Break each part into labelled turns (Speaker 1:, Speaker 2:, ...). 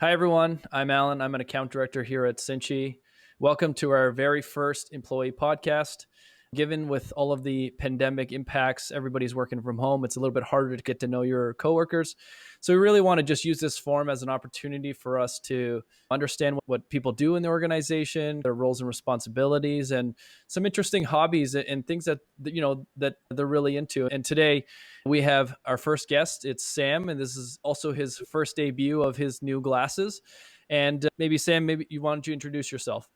Speaker 1: Hi, everyone. I'm Alan. I'm an account director here at Cinchy. Welcome to our very first employee podcast. Given with all of the pandemic impacts, everybody's working from home. It's a little bit harder to get to know your coworkers. So we really want to just use this forum as an opportunity for us to understand what people do in the organization, their roles and responsibilities, and some interesting hobbies and things that they're really into. And today we have our first guest. It's Sam, and this is also his first debut of his new glasses. And maybe Sam, maybe you wanted to introduce yourself.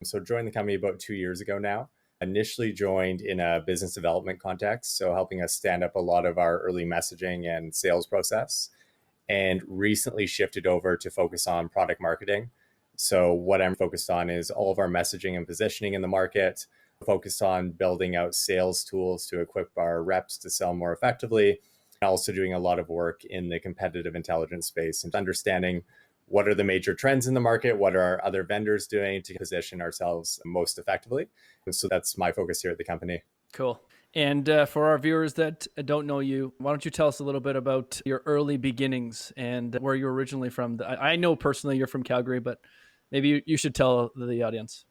Speaker 2: So joined the company about 2 years ago now. Initially joined in a business development context, so helping us stand up a lot of our early messaging and sales process, and recently shifted over to focus on product marketing. So what I'm focused on is all of our messaging and positioning in the market, focused on building out sales tools to equip our reps to sell more effectively, and also doing a lot of work in the competitive intelligence space and understanding what are the major trends in the market, what are our other vendors doing to position ourselves most effectively. And so that's my focus here at the company.
Speaker 1: Cool. And for our viewers that don't know you, why don't you tell us a little bit about your early beginnings and where you're originally from? I know personally you're from Calgary, but maybe you should tell the audience.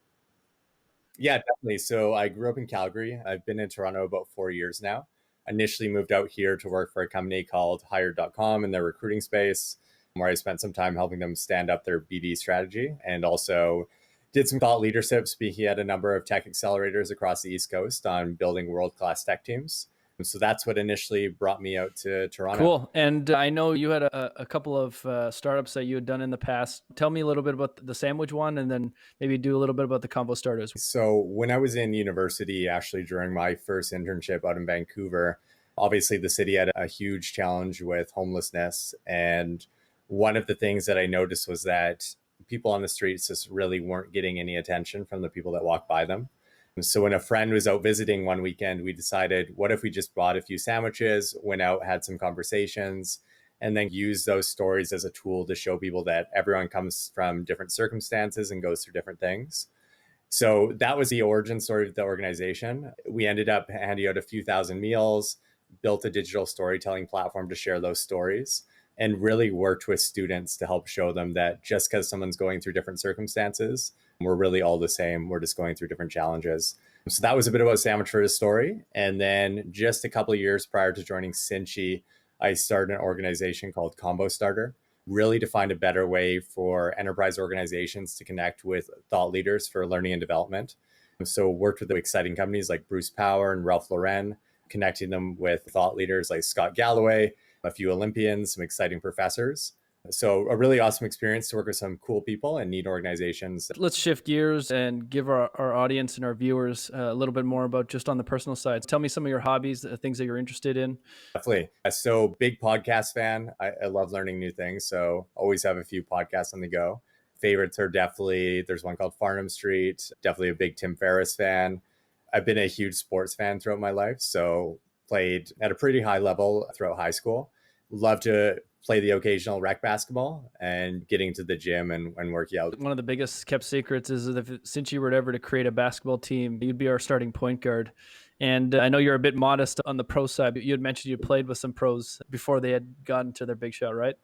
Speaker 2: Yeah, definitely. So I grew up in Calgary. I've been in Toronto about 4 years now. Initially moved out here to work for a company called Hired.com in their recruiting space, where I spent some time helping them stand up their BD strategy and also did some thought leadership, speaking at a number of tech accelerators across the East Coast on building world-class tech teams. So that's what initially brought me out to Toronto.
Speaker 1: Cool. And I know you had a couple of startups that you had done in the past. Tell me a little bit about the sandwich one, and then maybe do a little bit about the combo starters.
Speaker 2: So when I was in university, actually during my first internship out in Vancouver, obviously the city had a huge challenge with homelessness. And one of the things that I noticed was that people on the streets just really weren't getting any attention from the people that walked by them. And so when a friend was out visiting one weekend, we decided, what if we just bought a few sandwiches, went out, had some conversations, and then use those stories as a tool to show people that everyone comes from different circumstances and goes through different things. So that was the origin story of the organization. We ended up handing out a few thousand meals, built a digital storytelling platform to share those stories, and really worked with students to help show them that just because someone's going through different circumstances, we're really all the same. We're just going through different challenges. So that was a bit about Sandwich for His story. And then just a couple of years prior to joining Cinchy, I started an organization called Combo Starter, really to find a better way for enterprise organizations to connect with thought leaders for learning and development. So worked with exciting companies like Bruce Power and Ralph Lauren, connecting them with thought leaders like Scott Galloway, a few Olympians, some exciting professors. So a really awesome experience to work with some cool people and neat organizations.
Speaker 1: Let's shift gears and give our audience and our viewers a little bit more about just on the personal side. Tell me some of your hobbies, the things that you're interested in.
Speaker 2: Definitely. So big podcast fan. I love learning new things. So always have a few podcasts on the go. Favorites are definitely, there's one called Farnham Street. Definitely a big Tim Ferriss fan. I've been a huge sports fan throughout my life. So played at a pretty high level throughout high school. Love to play the occasional rec basketball and getting to the gym and working out.
Speaker 1: One of the biggest kept secrets is that since you were ever to create a basketball team, you'd be our starting point guard. And I know you're a bit modest on the pro side, but you had mentioned you played with some pros before they had gotten to their big shot, right?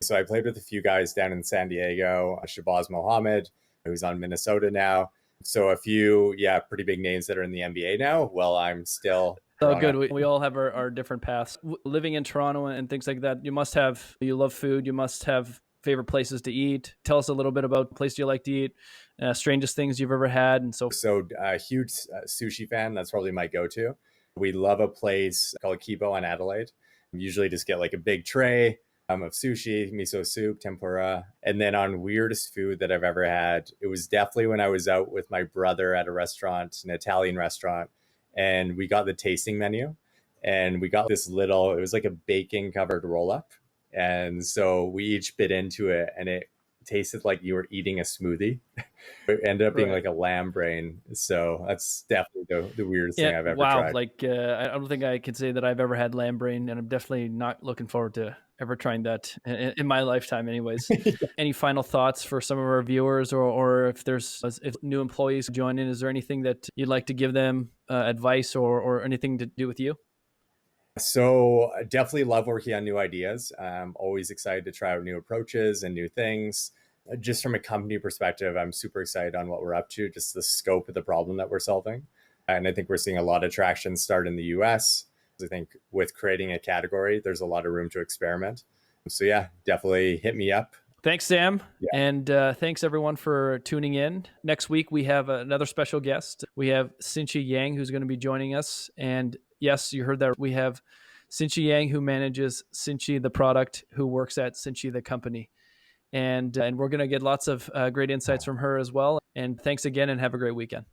Speaker 2: So I played with a few guys down in San Diego, Shabazz Mohammed, who's on Minnesota now. So a few, yeah, pretty big names that are in the NBA now. Well, I'm still
Speaker 1: Oh,
Speaker 2: Toronto.
Speaker 1: good. We all have our different paths. Living in Toronto and things like that, you love food, you must have favorite places to eat. Tell us a little bit about places you like to eat, strangest things you've ever had, and so.
Speaker 2: So a huge sushi fan. That's probably my go-to. We love a place called Kibo on Adelaide. We usually just get like a big tray of sushi, miso soup, tempura. And then on weirdest food that I've ever had, it was definitely when I was out with my brother at a restaurant, an Italian restaurant, and we got the tasting menu. And we got this little, it was like a bacon covered roll up. And so we each bit into it and it tasted like you were eating a smoothie. It ended up being
Speaker 1: Right.
Speaker 2: like a lamb brain. So that's definitely the weirdest thing
Speaker 1: Yeah.
Speaker 2: I've ever
Speaker 1: Wow.
Speaker 2: tried.
Speaker 1: Like, I don't think I can say that I've ever had lamb brain, and I'm definitely not looking forward to ever trying that in my lifetime, anyways. Any final thoughts for some of our viewers, or if new employees join in, is there anything that you'd like to give them advice or anything to do with you?
Speaker 2: So definitely love working on new ideas. I'm always excited to try out new approaches and new things. Just from a company perspective, I'm super excited on what we're up to, just the scope of the problem that we're solving. And I think we're seeing a lot of traction start in the US. I think with creating a category, there's a lot of room to experiment. So yeah, definitely hit me up.
Speaker 1: Thanks, Sam.
Speaker 2: Yeah.
Speaker 1: And thanks everyone for tuning in. Next week, we have another special guest. We have Cinchy Yang, who's going to be joining us. And yes, you heard that. We have Cinchy Yang, who manages Cinchy, the product, who works at Cinchy, the company. And we're going to get lots of great insights from her as well. And thanks again, and have a great weekend.